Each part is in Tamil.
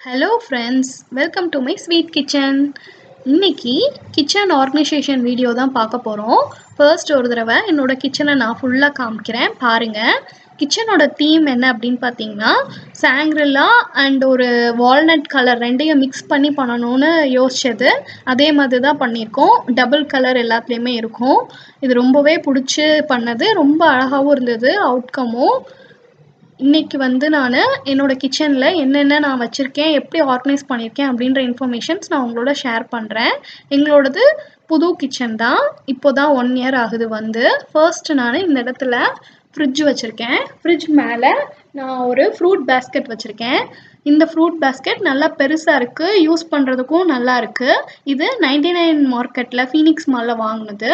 Hello friends, welcome to my sweet kitchen. இன்னைக்கு கிச்சன் ஆர்கனைசேஷன் வீடியோ தான் பார்க்க போகிறோம். ஃபர்ஸ்ட் ஒரு தடவை என்னோட கிச்சனை நான் ஃபுல்லாக காமிக்கிறேன் பாருங்கள். கிச்சனோட தீம் என்ன அப்படின்னு பார்த்தீங்கன்னா சாங்க்ரில்லா அண்ட் ஒரு வால்நட் கலர் ரெண்டையும் மிக்ஸ் பண்ணி பண்ணணும்னு யோசிச்சது. அதே மாதிரி தான் பண்ணியிருக்கோம். டபுள் கலர் எல்லாத்துலேயுமே இருக்கும். இது ரொம்பவே பிடிச்சி பண்ணது, ரொம்ப அழகாகவும் இருந்தது அவுட்கமும். இன்னைக்கு வந்து நான் என்னோட கிச்சனில் என்னென்ன நான் வச்சுருக்கேன், எப்படி ஆர்கனைஸ் பண்ணியிருக்கேன் அப்படின்ற இன்ஃபர்மேஷன்ஸ் நான் உங்களோட ஷேர் பண்ணுறேன். எங்களோடது புது கிச்சன் தான், இப்போ தான் 1 இயர் ஆகுது வந்து. ஃபர்ஸ்ட் நான் இந்த இடத்துல ஃப்ரிட்ஜ் வச்சுருக்கேன். ஃப்ரிட்ஜ் மேலே நான் ஒரு ஃப்ரூட் பேஸ்கெட் வச்சுருக்கேன். இந்த ஃப்ரூட் பேஸ்கெட் நல்லா பெருசாக இருக்குது, யூஸ் பண்ணுறதுக்கும் நல்லா இருக்குது. இது 99 மார்க்கெட்டில் ஃபீனிக்ஸ் மாலில் வாங்கினது.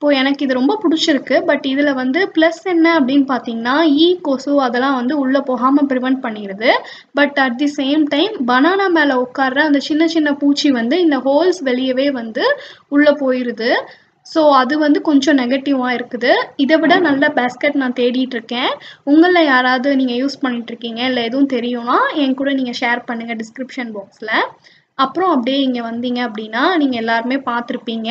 இப்போது எனக்கு இது ரொம்ப பிடிச்சிருக்கு. பட் இதில் வந்து ப்ளஸ் என்ன அப்படின்னு பார்த்தீங்கன்னா கொசு அதெல்லாம் வந்து உள்ளே போகாமல் ப்ரிவெண்ட் பண்ணிடுது. But at the same time banana மேலே உட்கார்ற அந்த சின்ன சின்ன பூச்சி வந்து இந்த ஹோல்ஸ் வெளியவே வந்து உள்ளே போயிடுது. ஸோ அது வந்து கொஞ்சம் நெகட்டிவாக இருக்குது. இதை விட நல்ல பேஸ்கெட் நான் தேடிட்டு இருக்கேன். உங்களில் யாராவது நீங்கள் யூஸ் பண்ணிகிட்ருக்கீங்க இல்லை எதுவும் தெரியும்னா என் கூட நீங்கள் ஷேர் பண்ணுங்கள் டிஸ்கிரிப்ஷன் பாக்ஸில். அப்புறம் அப்படியே இங்கே வந்தீங்க அப்படின்னா நீங்கள் எல்லாருமே பார்த்துருப்பீங்க.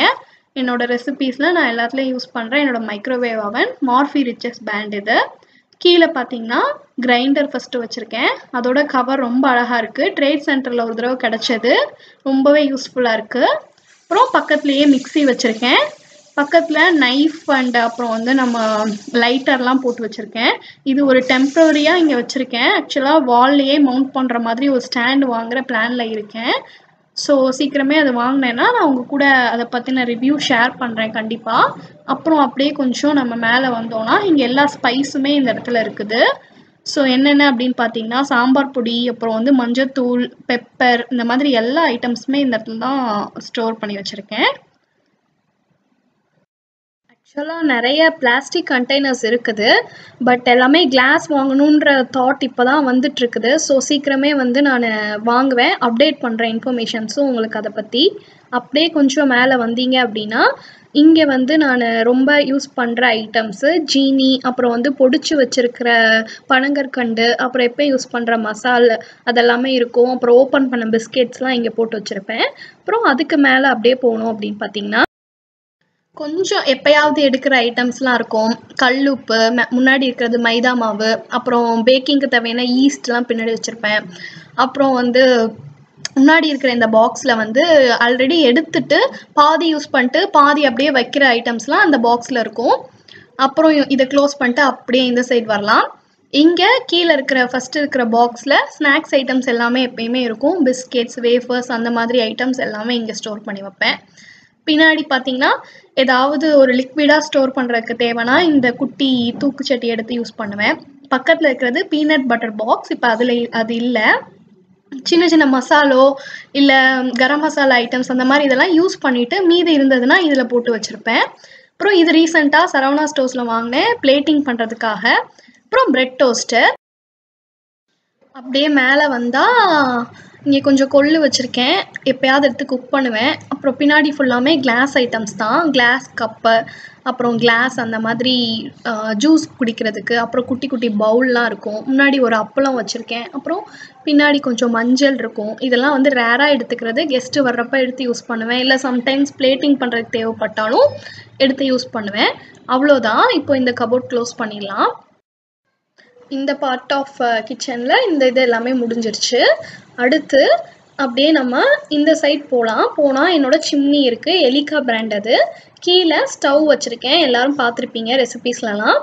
என்னோட ரெசிபீஸில் நான் எல்லாத்துலேயும் யூஸ் பண்ணுறேன் என்னோட மைக்ரோவேவ் அவன் மார்ஃபி ரிச்சஸ் பிராண்ட். இது கீழே பார்த்தீங்கன்னா கிரைண்டர் ஃபஸ்ட்டு வச்சுருக்கேன். அதோட கவர் ரொம்ப அழகாக இருக்குது. ட்ரேட் சென்டரில் ஒரு தடவை கிடச்சது, ரொம்பவே யூஸ்ஃபுல்லாக இருக்குது. அப்புறம் பக்கத்துலேயே மிக்ஸி வச்சுருக்கேன். பக்கத்தில் நைஃப் அண்ட் அப்புறம் வந்து நம்ம லைட்டர்லாம் போட்டு வச்சுருக்கேன். இது ஒரு டெம்ப்ரரியாக இங்கே வச்சுருக்கேன். ஆக்சுவலாக வால்லையே மவுண்ட் பண்ணுற மாதிரி ஒரு ஸ்டாண்டு வாங்குகிற பிளானில் இருக்கேன். ஸோ சீக்கிரமே அது வாங்கினேன்னா நான் உங்கள் கூட அதை பற்றின ரிவ்யூ ஷேர் பண்ணுறேன் கண்டிப்பாக. அப்புறம் அப்படியே கொஞ்சம் நம்ம மேலே வந்தோன்னா இங்கே எல்லா ஸ்பைஸுமே இந்த இடத்துல இருக்குது. ஸோ என்னென்ன அப்படின்னு பார்த்தீங்கன்னா சாம்பார் பொடி, அப்புறம் வந்து மஞ்சத்தூள், பெப்பர், இந்த மாதிரி எல்லா ஐட்டம்ஸுமே இந்த இடத்துல தான் ஸ்டோர் பண்ணி வச்சுருக்கேன். ஆக்சுவலாக நிறைய பிளாஸ்டிக் கண்டெய்னர்ஸ் இருக்குது. பட் எல்லாமே கிளாஸ் வாங்கணுன்ற தாட் இப்போ தான் வந்துட்டுருக்குது. ஸோ சீக்கிரமே வந்து நான் வாங்குவேன், அப்டேட் பண்ணுறேன் இன்ஃபர்மேஷன்ஸும் உங்களுக்கு அதை பற்றி. அப்படியே கொஞ்சம் மேலே வந்தீங்க அப்படின்னா இங்கே வந்து நான் ரொம்ப யூஸ் பண்ணுற ஐட்டம்ஸு ஜீனி, அப்புறம் வந்து பொடிச்சு வச்சுருக்கிற பனங்கற்கண்டு, அப்புறம் எப்போ யூஸ் பண்ணுற மசால் அதெல்லாமே இருக்கும். அப்புறம் ஓப்பன் பண்ண பிஸ்கெட்ஸ்லாம் இங்கே போட்டு வச்சுருப்பேன். அப்புறம் அதுக்கு மேலே அப்படியே போகணும் அப்படின்னு பார்த்தீங்கன்னா கொஞ்சம் எப்பயாவது எடுக்கிற ஐட்டம்ஸ்லாம் இருக்கும். கல்லுப்பு, முன்னாடி இருக்கிறது மைதா மாவு, அப்புறம் பேக்கிங்க்கு தேவையான ஈஸ்ட்லாம் பின்னாடி வச்சுருப்பேன். அப்புறம் வந்து முன்னாடி இருக்கிற இந்த பாக்ஸில் வந்து ஆல்ரெடி எடுத்துட்டு பாதி யூஸ் பண்ணிட்டு பாதி அப்படியே வைக்கிற ஐட்டம்ஸ்லாம் அந்த பாக்ஸில் இருக்கும். அப்புறம் இதை க்ளோஸ் பண்ணிட்டு அப்படியே இந்த சைடு வரலாம். இங்கே கீழே இருக்கிற ஃபஸ்ட்டு இருக்கிற பாக்ஸில் ஸ்நாக்ஸ் ஐட்டம்ஸ் எல்லாமே எப்பயுமே இருக்கும். பிஸ்கெட்ஸ், வேஃபர்ஸ், அந்த மாதிரி ஐட்டம்ஸ் எல்லாமே இங்கே ஸ்டோர் பண்ணி வைப்பேன். பின்னாடி பார்த்தீங்கன்னா ஏதாவது ஒரு லிக்விடாக ஸ்டோர் பண்ணுறதுக்கு தேவைன்னா இந்த குட்டி தூக்குச்சட்டி எடுத்து யூஸ் பண்ணுவேன். பக்கத்தில் இருக்கிறது பீனட் பட்டர் பாக்ஸ். இப்போ அது இல்லை. சின்ன சின்ன மசாலோ இல்லை கரம் மசாலா ஐட்டம்ஸ் அந்த மாதிரி இதெல்லாம் யூஸ் பண்ணிவிட்டு மீதி இருந்ததுன்னா இதில் போட்டு வச்சுருப்பேன். அப்புறம் இது ரீசெண்டாக சரவணா ஸ்டோர்ஸில் வாங்கினேன் பிளேட்டிங் பண்ணுறதுக்காக. அப்புறம் பிரெட் டோஸ்டர். அப்படியே மேலே வந்தால் இங்கே கொஞ்சம் கொள்ளு வச்சுருக்கேன், எப்போயாவது எடுத்து குக் பண்ணுவேன். அப்புறம் பின்னாடி ஃபுல்லாமே கிளாஸ் ஐட்டம்ஸ் தான். கிளாஸ் கப்பு, அப்புறம் கிளாஸ் அந்த மாதிரி ஜூஸ் குடிக்கிறதுக்கு, அப்புறம் குட்டி குட்டி பவுல்லாம் இருக்கும். முன்னாடி ஒரு அப்பளம் வச்சுருக்கேன். அப்புறம் பின்னாடி கொஞ்சம் மஞ்சள் இருக்கும். இதெல்லாம் வந்து ரேராக எடுத்துக்கிறது, கெஸ்ட்டு வர்றப்போ எடுத்து யூஸ் பண்ணுவேன். இல்லை சம்டைம்ஸ் பிளேட்டிங் பண்ணுறதுக்கு தேவைப்பட்டாலும் எடுத்து யூஸ் பண்ணுவேன். அவ்வளோதான். இப்போ இந்த கபோர்ட் க்ளோஸ் பண்ணிடலாம். இந்த பார்ட் ஆஃப் கிச்சனில் இந்த இது எல்லாமே முடிஞ்சிருச்சு. அடுத்து அப்படியே நம்ம இந்த சைட் போனால் என்னோட சிம்னி இருக்குது, எலிகா பிராண்ட். அது கீழே ஸ்டவ் வச்சுருக்கேன், எல்லோரும் பார்த்துருப்பீங்க ரெசிபீஸ்லலாம்.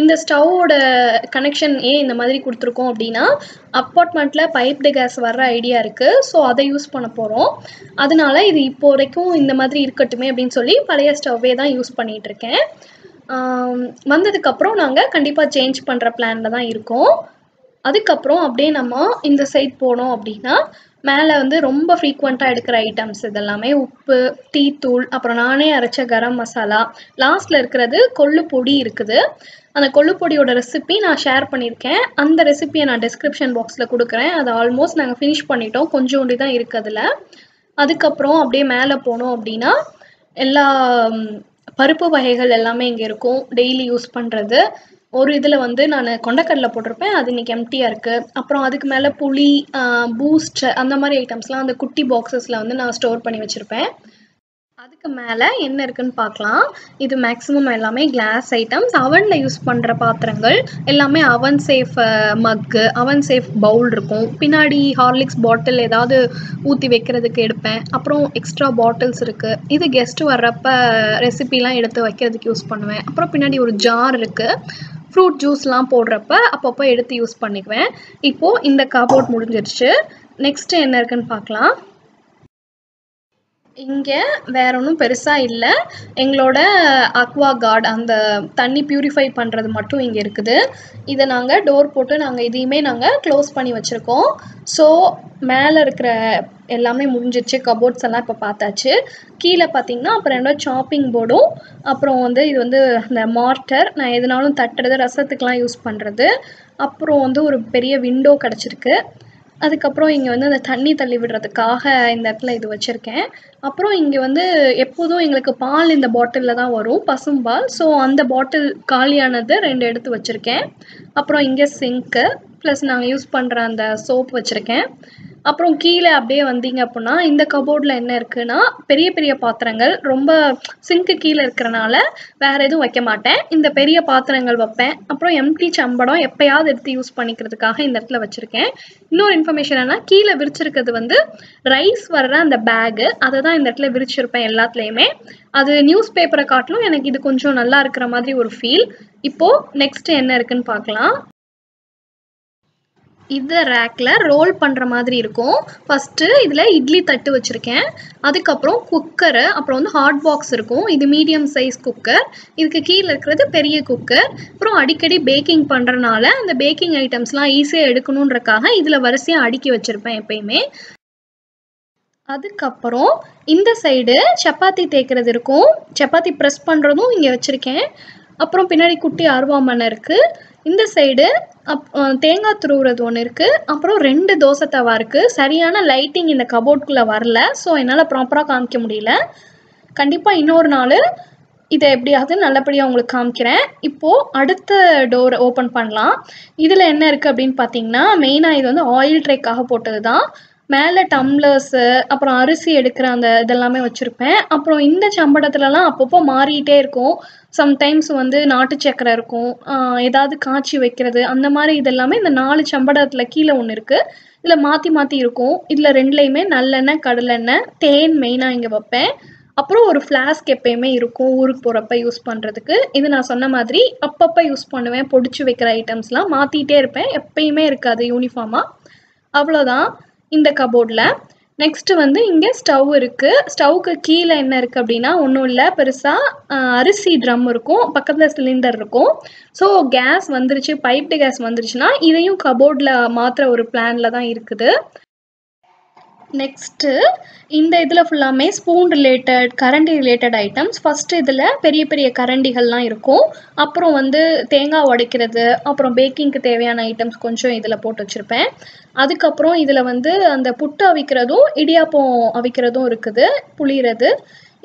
இந்த ஸ்டவ்வோட கனெக்ஷன் ஏன் இந்த மாதிரி கொடுத்துருக்கோம் அப்படின்னா அப்பார்ட்மெண்ட்டில் பைப்டு கேஸ் வர்ற ஐடியா இருக்குது. ஸோ அதை யூஸ் பண்ண போகிறோம். அதனால இது இப்போ வரைக்கும் இந்த மாதிரி இருக்கட்டுமே அப்படின்னு சொல்லி பழைய ஸ்டவ்வே தான் யூஸ் பண்ணிகிட்ருக்கேன். வந்ததுக்கப்புறம் நாங்கள் கண்டிப்பாக சேஞ்ச் பண்ணுற பிளானில் தான் இருக்கோம். அதுக்கப்புறம் அப்படியே நம்ம இந்த சைட் போனோம் அப்படின்னா மேலே வந்து ரொம்ப ஃப்ரீக்வெண்ட்டாக எடுக்கிற ஐட்டம்ஸ் இதெல்லாமே உப்பு, டீத்தூள், அப்புறம் நானே அரைச்ச கரம் மசாலா, லாஸ்ட்டில் இருக்கிறது கொள்ளு பொடி இருக்குது. அந்த கொள்ளு பொடியோட ரெசிபி நான் ஷேர் பண்ணியிருக்கேன். அந்த ரெசிபியை நான் டிஸ்கிரிப்ஷன் பாக்ஸில் கொடுக்குறேன். அதை ஆல்மோஸ்ட் நாங்கள் ஃபினிஷ் பண்ணிட்டோம், கொஞ்சோண்டி தான் இருக்குது அதில். அதுக்கப்புறம் அப்படியே மேலே போனோம் அப்படின்னா எல்லா பருப்பு வகைகள் எல்லாமே இங்கே இருக்கும், டெய்லி யூஸ் பண்ணுறது. ஒரு இதில் வந்து நான் கொண்டக்கடலை போட்டிருப்பேன், அது இன்னைக்கு எம்டியாக இருக்குது. அப்புறம் அதுக்கு மேலே புளி, பூஸ்ட் அந்த மாதிரி ஐட்டம்ஸ்லாம் அந்த குட்டி பாக்ஸஸில் வந்து நான் ஸ்டோர் பண்ணி வச்சுருப்பேன். அதுக்கு மேலே என்ன இருக்குன்னு பார்க்கலாம். இது மேக்ஸிமம் எல்லாமே கிளாஸ் ஐட்டம்ஸ். அவனில் யூஸ் பண்ணுற பாத்திரங்கள் எல்லாமே அவன் சேஃப் மக்கு, அவன் சேஃப் பவுல் இருக்கும். பின்னாடி ஹார்லிக்ஸ் பாட்டில் ஏதாவது ஊற்றி வைக்கிறதுக்கு எடுப்பேன். அப்புறம் எக்ஸ்ட்ரா பாட்டில்ஸ் இருக்குது. இது கெஸ்ட்டு வர்றப்ப ரெசிபிலாம் எடுத்து வைக்கிறதுக்கு யூஸ் பண்ணுவேன். அப்புறம் பின்னாடி ஒரு ஜார் இருக்குது. ஃப்ரூட் ஜூஸ்லாம் போடுறப்ப அப்பப்போ எடுத்து யூஸ் பண்ணிக்குவேன். இப்போது இந்த கபோர்ட் முடிஞ்சிருச்சு. நெக்ஸ்ட்டு என்ன இருக்குன்னு பார்க்கலாம். இங்கே வேற ஒன்றும் பெருசாக இல்லை. எங்களோட அக்வா கார்டு அந்த தண்ணி பியூரிஃபை பண்ணுறது மட்டும் இங்கே இருக்குது. இதை நாங்கள் டோர் போட்டு நாங்கள் இதையுமே நாங்கள் க்ளோஸ் பண்ணி வச்சுருக்கோம். ஸோ மேலே இருக்கிற எல்லாமே முடிஞ்சிருச்சு. கபோர்ட்ஸ் எல்லாம் இப்போ பார்த்தாச்சு. கீழே பார்த்தீங்கன்னா அப்புறம் என்னோட சாப்பிங் போர்டும், அப்புறம் வந்து இது வந்து இந்த மார்ட்டர், நான் எதுனாலும் தட்டுறது, ரசத்துக்கெலாம் யூஸ் பண்ணுறது. அப்புறம் வந்து ஒரு பெரிய விண்டோ கிடச்சிருக்கு. அதுக்கப்புறம் இங்கே வந்து அந்த தண்ணி தள்ளி விடுறதுக்காக இந்த இடத்துல இது வச்சுருக்கேன். அப்புறம் இங்கே வந்து எப்போதும் எங்களுக்கு பால் இந்த பாட்டிலில் தான் வரும், பசும்பால். ஸோ அந்த பாட்டில் காலியானது 2 எடுத்து வச்சுருக்கேன். அப்புறம் இங்கே சிங்க்கு ப்ளஸ் நாங்கள் யூஸ் பண்ணுற அந்த சோப் வச்சுருக்கேன். அப்புறம் கீழே அப்படியே வந்தீங்க அப்படின்னா இந்த கபோர்டில் என்ன இருக்குன்னா பெரிய பெரிய பாத்திரங்கள், ரொம்ப சிங்க்கு கீழே இருக்கிறனால வேறு எதுவும் வைக்க மாட்டேன். இந்த பெரிய பாத்திரங்கள் வைப்பேன். அப்புறம் எம்டி சம்படம் எப்போயாவது எடுத்து யூஸ் பண்ணிக்கிறதுக்காக இந்த இடத்துல வச்சுருக்கேன். இன்னொரு இன்ஃபர்மேஷன் என்ன, கீழே விரிச்சிருக்கிறது வந்து ரைஸ் வர்ற அந்த பேகு, அதை தான் இந்த இடத்துல விரிச்சிருப்பேன் எல்லாத்துலேயுமே. அது நியூஸ் பேப்பரை காட்டிலும் எனக்கு இது கொஞ்சம் நல்லா இருக்கிற மாதிரி ஒரு ஃபீல். இப்போது நெக்ஸ்ட் என்ன இருக்குன்னு பார்க்கலாம். இந்த ரேக்கில் ரோல் பண்ணுற மாதிரி இருக்கும். ஃபஸ்ட்டு இதில் இட்லி தட்டு வச்சுருக்கேன். அதுக்கப்புறம் குக்கரு, அப்புறம் வந்து ஹாட் பாக்ஸ் இருக்கும். இது மீடியம் சைஸ் குக்கர். இதுக்கு கீழே இருக்கிறது பெரிய குக்கர். அப்புறம் அடிக்கடி பேக்கிங் பண்ணுறனால அந்த பேக்கிங் ஐட்டம்ஸ்லாம் ஈஸியாக எடுக்கணுன்றக்காக இதில் வரிசையாக அடுக்கி வச்சுருப்பேன் எப்பயுமே. அதுக்கப்புறம் இந்த சைடு சப்பாத்தி தேய்க்கிறது இருக்கும். சப்பாத்தி ப்ரெஸ் பண்ணுறதும் இங்கே வச்சுருக்கேன். அப்புறம் பின்னாடி குட்டி அருவாமனை இருக்குது. இந்த சைடு தேங்காய் துருவுறது ஒன்று இருக்குது. அப்புறம் 2 தோசை தவா இருக்குது. சரியான லைட்டிங் இந்த கபோர்டுக்குள்ளே வரல, ஸோ என்னால் ப்ராப்பராக காமிக்க முடியல. கண்டிப்பாக இன்னொரு நாள் இதை எப்படியாவது நல்லபடியாக உங்களுக்கு காமிக்கிறேன். இப்போது அடுத்த டோர் ஓப்பன் பண்ணலாம். இதில் என்ன இருக்குது அப்படின்னு பார்த்தீங்கன்னா, மெயினாக இது வந்து ஆயில் ட்ரேக்காக போட்டது தான். மேலே டம்ளர்ஸு, அப்புறம் அரிசி எடுக்கிற அந்த இதெல்லாமே வச்சுருப்பேன். அப்புறம் இந்த சம்படத்துலலாம் அப்பப்போ மாறிட்டே இருக்கும். சம்டைம்ஸ் வந்து நாட்டு சக்கரை இருக்கும், ஏதாவது காய்ச்சி வைக்கிறது, அந்த மாதிரி இதெல்லாமே இந்த 4 சம்படத்தில் கீழே ஒன்று இருக்குது. இதில் மாற்றி மாற்றி இருக்கும். இதில் 2லேயுமே நல்லெண்ணெய், கடலெண்ணெய், தேன் மெயினாக இங்கே வைப்பேன். அப்புறம் ஒரு ஃப்ளாஸ்க் எப்பயுமே இருக்கும் ஊருக்கு போகிறப்ப யூஸ் பண்ணுறதுக்கு. இது நான் சொன்ன மாதிரி அப்பப்போ யூஸ் பண்ணுவேன். பொடிச்சு வைக்கிற ஐட்டம்ஸ்லாம் மாற்றிட்டே இருப்பேன், எப்பயுமே இருக்காது யூனிஃபார்மாக. அவ்வளோதான் இந்த கபோர்டில். நெக்ஸ்ட்டு வந்து இங்கே ஸ்டவ் இருக்குது. ஸ்டவ்வுக்கு கீழே என்ன இருக்குது அப்படின்னா ஒன்றும் இல்லை பெருசாக, அரிசி ட்ரம் இருக்கும், பக்கத்தில் சிலிண்டர் இருக்கும். ஸோ கேஸ் வந்துருச்சு, பைப்டு கேஸ் வந்துருச்சுன்னா இதையும் கபோர்டில் மாற்றுற ஒரு பிளானில் தான் இருக்குது. நெக்ஸ்ட்டு இந்த இதில் ஃபுல்லாமே ஸ்பூன் ரிலேட்டட், கரண்டி ரிலேட்டட் ஐட்டம்ஸ். ஃபஸ்ட்டு இதில் பெரிய பெரிய கரண்டிகள்லாம் இருக்கும். அப்புறம் வந்து தேங்காய் உடைக்கிறது, அப்புறம் பேக்கிங்க்கு தேவையான ஐட்டம்ஸ் கொஞ்சம் இதில் போட்டு வச்சுருப்பேன். அதுக்கப்புறம் இதில் வந்து அந்த புட்டு அவிக்கிறதும் இடியாப்பம் அவிக்கிறதும் இருக்குது, புளிகிறது.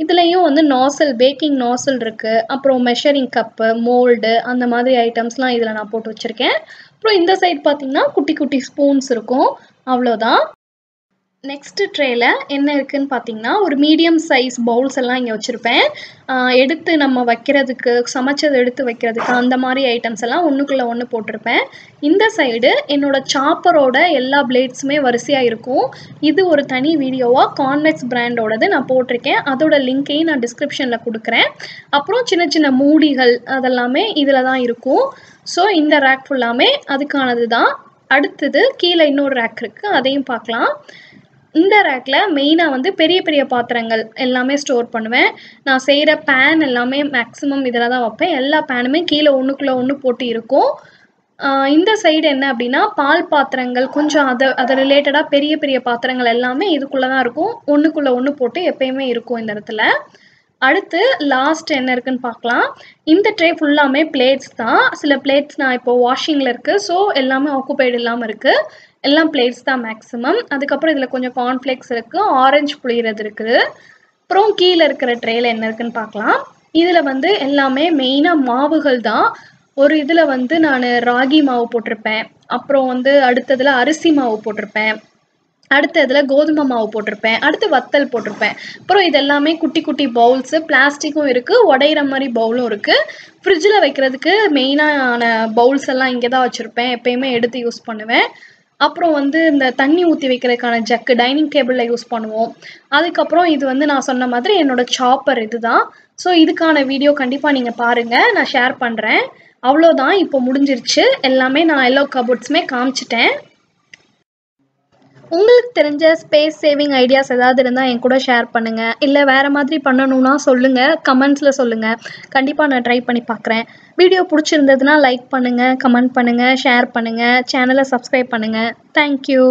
இதுலேயும் வந்து நாசல், பேக்கிங் நாசல் இருக்குது. அப்புறம் மெஷரிங் கப்பு, மோல்டு, அந்த மாதிரி ஐட்டம்ஸ்லாம் இதில் நான் போட்டு வச்சுருக்கேன். அப்புறம் இந்த சைட் பார்த்திங்கன்னா குட்டி குட்டி ஸ்பூன்ஸ் இருக்கும். அவ்வளோதான். நெக்ஸ்ட்டு ட்ரேயில் என்ன இருக்குதுன்னு பார்த்தீங்கன்னா ஒரு மீடியம் சைஸ் பவுல்ஸ் எல்லாம் இங்கே வச்சுருப்பேன். எடுத்து நம்ம வைக்கிறதுக்கு, சமைச்சது எடுத்து வைக்கிறதுக்கு, அந்த மாதிரி ஐட்டம்ஸ் எல்லாம் ஒன்றுக்குள்ளே ஒன்று போட்டிருப்பேன். இந்த சைடு என்னோடய சாப்பரோட எல்லா பிளேட்ஸுமே வரிசையாக இருக்கும். இது ஒரு தனி வீடியோவாக கான்வெக்ஸ் பிராண்டோடது நான் போட்டிருக்கேன். அதோட லிங்க்கையும் நான் டிஸ்கிரிப்ஷனில் கொடுக்குறேன். அப்புறம் சின்ன சின்ன மூடிகள் அதெல்லாமே இதில் தான் இருக்கும். ஸோ இந்த ரேக் ஃபுல்லாமே அதுக்கானது தான். அடுத்தது கீழே இன்னொரு ரேக் இருக்குது, அதையும் பார்க்கலாம். இந்த ரேக்கில் மெயினாக வந்து பெரிய பெரிய பாத்திரங்கள் எல்லாமே ஸ்டோர் பண்ணுவேன். நான் செய்கிற பேன் எல்லாமே மேக்ஸிமம் இதில் தான் வைப்பேன். எல்லா பேனுமே கீழே ஒன்றுக்குள்ளே ஒன்று போட்டு இருக்கும். இந்த சைடு என்ன அப்படின்னா பால் பாத்திரங்கள், கொஞ்சம் அதை ரிலேட்டடாக பெரிய பெரிய பாத்திரங்கள் எல்லாமே இதுக்குள்ளே தான் இருக்கும். ஒன்றுக்குள்ளே ஒன்று போட்டு எப்பயுமே இருக்கும் இந்த இடத்துல. அடுத்து லாஸ்ட் என்ன இருக்குன்னு பார்க்கலாம். இந்த ட்ரே ஃபுல்லாமே பிளேட்ஸ் தான். சில பிளேட்ஸ் நான் இப்போ வாஷிங்கில் இருக்குது, ஸோ எல்லாமே ஆக்குபைடு இல்லாமல் இருக்குது. எல்லாம் பிளேட்ஸ் தான் மேக்ஸிமம். அதுக்கப்புறம் இதில் கொஞ்சம் கார்ன்ஃப்ளேக்ஸ் இருக்குது, ஆரஞ்சு புளிகிறது இருக்குது. அப்புறம் கீழே இருக்கிற ட்ரேயில் என்ன இருக்குன்னு பார்க்கலாம். இதில் வந்து எல்லாமே மெயினாக மாவுகள் தான். ஒரு இதில் வந்து நான் ராகி மாவு போட்டிருப்பேன், அப்புறம் வந்து அடுத்ததில் அரிசி மாவு போட்டிருப்பேன், அடுத்த இதில் கோதுமை மாவு போட்டிருப்பேன், அடுத்து வத்தல் போட்டிருப்பேன். அப்புறம் இது எல்லாமே குட்டி குட்டி பவுல்ஸு, பிளாஸ்டிக்கும் இருக்குது, உடையிற மாதிரி பவுலும் இருக்குது. ஃப்ரிட்ஜில் வைக்கிறதுக்கு மெயினான பவுல்ஸ் எல்லாம் இங்கே தான் வச்சுருப்பேன், எப்பயுமே எடுத்து யூஸ் பண்ணுவேன். அப்புறம் வந்து இந்த தண்ணி ஊற்றி வைக்கிறதுக்கான ஜக்கு டைனிங் டேபிளில் யூஸ் பண்ணுவோம். அதுக்கப்புறம் இது வந்து நான் சொன்ன மாதிரி என்னோட சாப்பர் இது தான். ஸோ இதுக்கான வீடியோ கண்டிப்பாக நீங்கள் பாருங்கள், நான் ஷேர் பண்ணுறேன். அவ்வளோதான், இப்போ முடிஞ்சிருச்சு எல்லாமே. நான் எல்லா கபோர்ட்ஸுமே காமிச்சிட்டேன். உங்களுக்கு தெரிஞ்ச ஸ்பேஸ் சேவிங் ஐடியாஸ் ஏதாவது இருந்தால் என் கூட ஷேர் பண்ணுங்கள், இல்லை வேறு மாதிரி பண்ணணுன்னா சொல்லுங்கள், கமெண்ட்ஸில் சொல்லுங்கள். கண்டிப்பாக நான் ட்ரை பண்ணி பார்க்குறேன். வீடியோ பிடிச்சிருந்ததுன்னா லைக் பண்ணுங்கள், கமெண்ட் பண்ணுங்கள், ஷேர் பண்ணுங்கள், சேனலை சப்ஸ்கிரைப் பண்ணுங்கள். தேங்க்யூ.